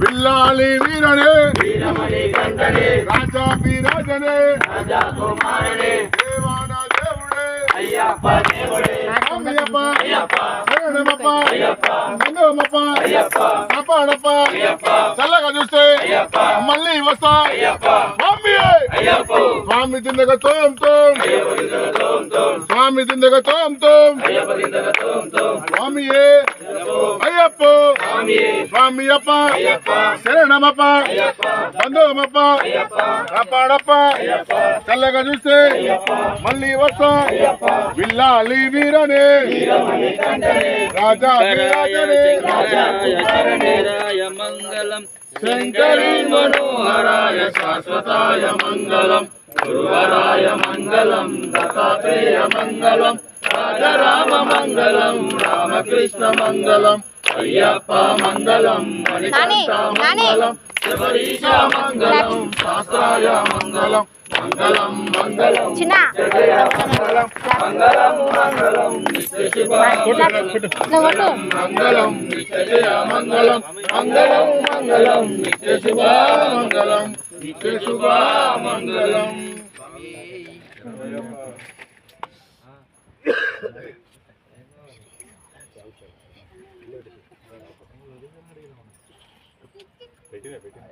విల్లాలి వీరనే రాజాభిరాజనే దేవాన దేవుడే చల్లగా చూస్తే మళ్ళీ వస్తా స్వామి జిందగ తోం తోం స్వామి జిందగ తోం తోం స్వామియే అయ్యప్ప స్వామి అప్ప శరణమప్ప బంధువమప్ప కాపాడప్ప చల్లగా చూస్తే మళ్ళీ వస్తా విల్లాలి వీరనే రాజా మంగళం శంకరీ మనోహరాయ శాశ్వతాయ మంగళం గురువరాయ మంగళం దత్తాత్రేయ మంగళం రాజరామ మంగళం రామకృష్ణ మంగళం అయ్యప్ప మంగళం మణికంఠ మంగళం శబరీశ మంగళం శాస్త్రాయ మంగళం మంగళం మంగళం మంగళం మంగళం మంగళం నిత్య శుభ మంగళం నిత్య జయ మంగళం మంగళం మంగళం నిత్య శుభ మంగళం నిత్య శుభ మంగళం. పెట్టినా